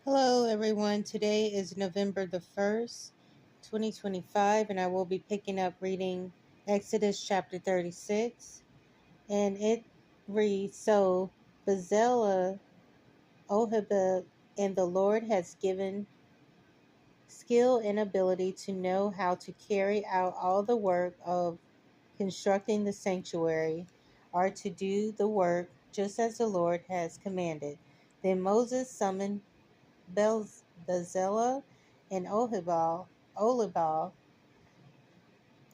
Hello, everyone. Today is November the 1st, 2025, and I will be picking up reading Exodus chapter 36. And it reads So Bezalel, Ohibah, and the Lord has given skill and ability to know how to carry out all the work of constructing the sanctuary, are to do the work just as the Lord has commanded. Then Moses summoned Bezalel and Olibah,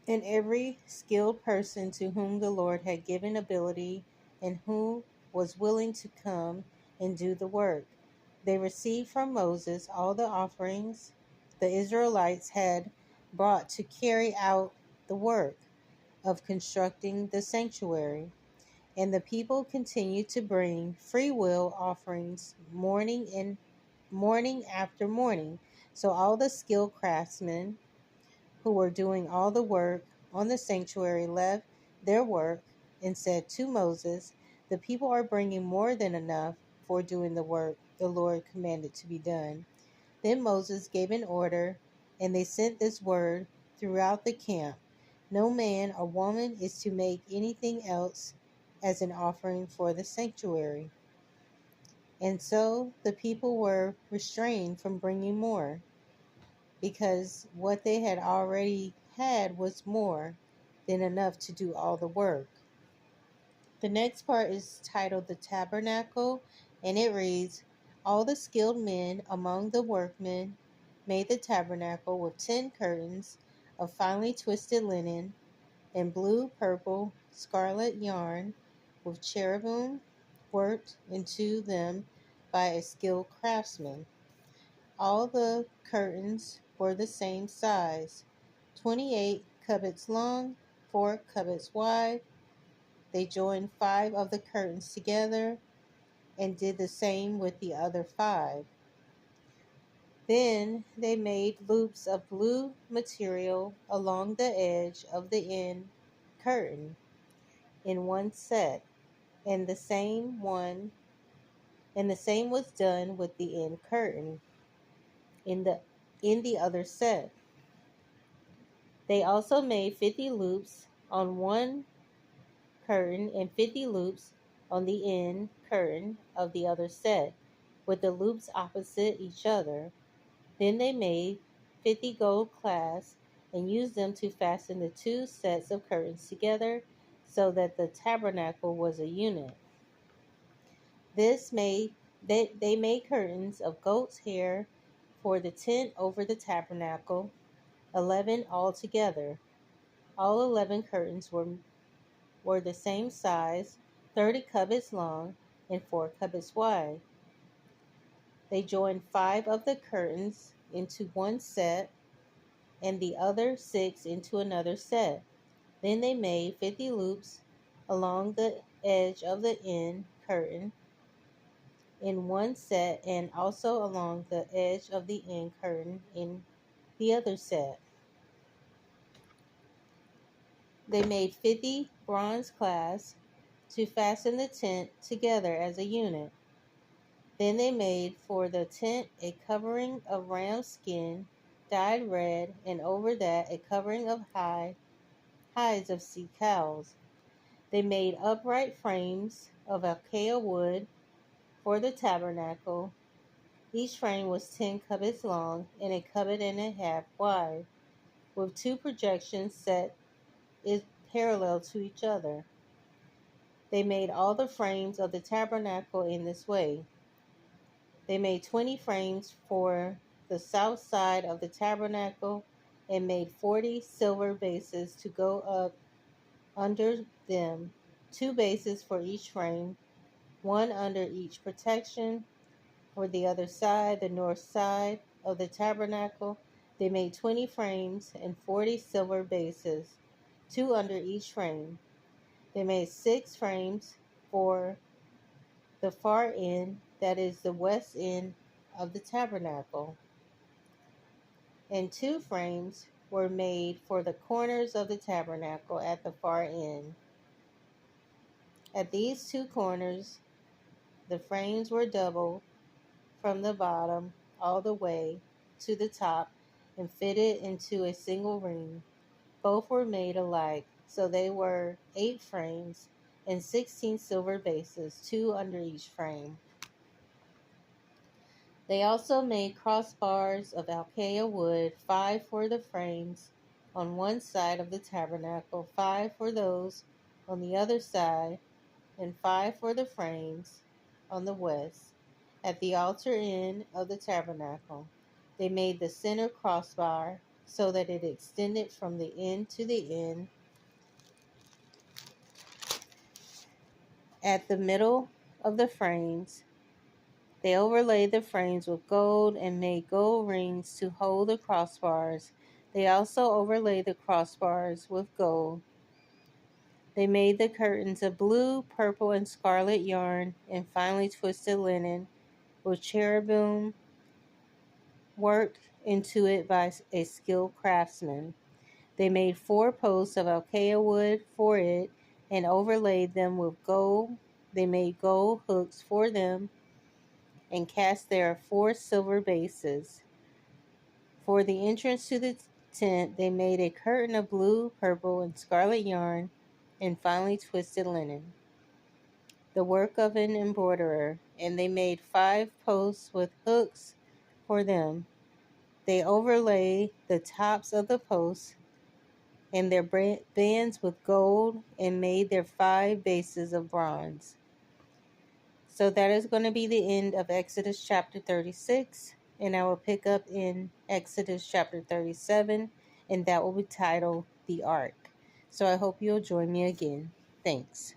and every skilled person to whom the Lord had given ability and who was willing to come and do the work. They received from Moses all the offerings the Israelites had brought to carry out the work of constructing the sanctuary. And the people continued to bring free will offerings morning after morning. So all the skilled craftsmen who were doing all the work on the sanctuary left their work and said to Moses, "The people are bringing more than enough for doing the work the Lord commanded to be done." Then Moses gave an order, and they sent this word throughout the camp: "No man or woman is to make anything else as an offering for the sanctuary." And so the people were restrained from bringing more, because what they had already had was more than enough to do all the work. The next part is titled The Tabernacle, and it reads, All the skilled men among the workmen made the tabernacle with 10 curtains of finely twisted linen and blue, purple, scarlet yarn, with cherubim worked into them by a skilled craftsman. All the curtains were the same size, 28 cubits long, 4 cubits wide. They joined 5 of the curtains together and did the same with the other 5. Then they made loops of blue material along the edge of the end curtain in one set, and the same was done with the end curtain in the other set. They also made 50 loops on one curtain and 50 loops on the end curtain of the other set, with the loops opposite each other. Then they made 50 gold clasps and used them to fasten the two sets of curtains together so that the tabernacle was a unit. They made curtains of goat's hair for the tent over the tabernacle, 11 altogether. All 11 curtains were the same size, 30 cubits long and 4 cubits wide. They joined 5 of the curtains into one set and the other 6 into another set. Then they made 50 loops along the edge of the end curtain in one set and also along the edge of the end curtain in the other set. They made 50 bronze clasps to fasten the tent together as a unit. Then they made for the tent a covering of ram skin dyed red, and over that a covering of hides of sea cows. They made upright frames of acacia wood for the tabernacle. Each frame was 10 cubits long and a cubit and a half wide, with 2 projections set parallel to each other. They made all the frames of the tabernacle in this way. They made 20 frames for the south side of the tabernacle and made 40 silver bases to go up under them, 2 bases for each frame, one under each protection. For the other side, the north side of the tabernacle, they made 20 frames and 40 silver bases, 2 under each frame. They made 6 frames for the far end, that is the west end of the tabernacle, and 2 frames were made for the corners of the tabernacle at the far end. At these 2 corners, the frames were double from the bottom all the way to the top and fitted into a single ring. Both were made alike, so they were 8 frames and 16 silver bases, 2 under each frame. They also made crossbars of acacia wood, 5 for the frames on one side of the tabernacle, 5 for those on the other side, and 5 for the frames on the west, at the altar end of the tabernacle. They made the center crossbar so that it extended from the end to the end. At the middle of the frames, they overlaid the frames with gold and made gold rings to hold the crossbars. They also overlaid the crossbars with gold. They made the curtains of blue, purple, and scarlet yarn and finely twisted linen with cherubim worked into it by a skilled craftsman. They made 4 posts of acacia wood for it and overlaid them with gold. They made gold hooks for them and cast there 4 silver bases. For the entrance to the tent, they made a curtain of blue, purple, and scarlet yarn and finely twisted linen, the work of an embroiderer, and they made 5 posts with hooks for them. They overlay the tops of the posts and their bands with gold and made their 5 bases of bronze. So that is going to be the end of Exodus chapter 36, and I will pick up in Exodus chapter 37, and that will be titled The Ark. So I hope you'll join me again. Thanks.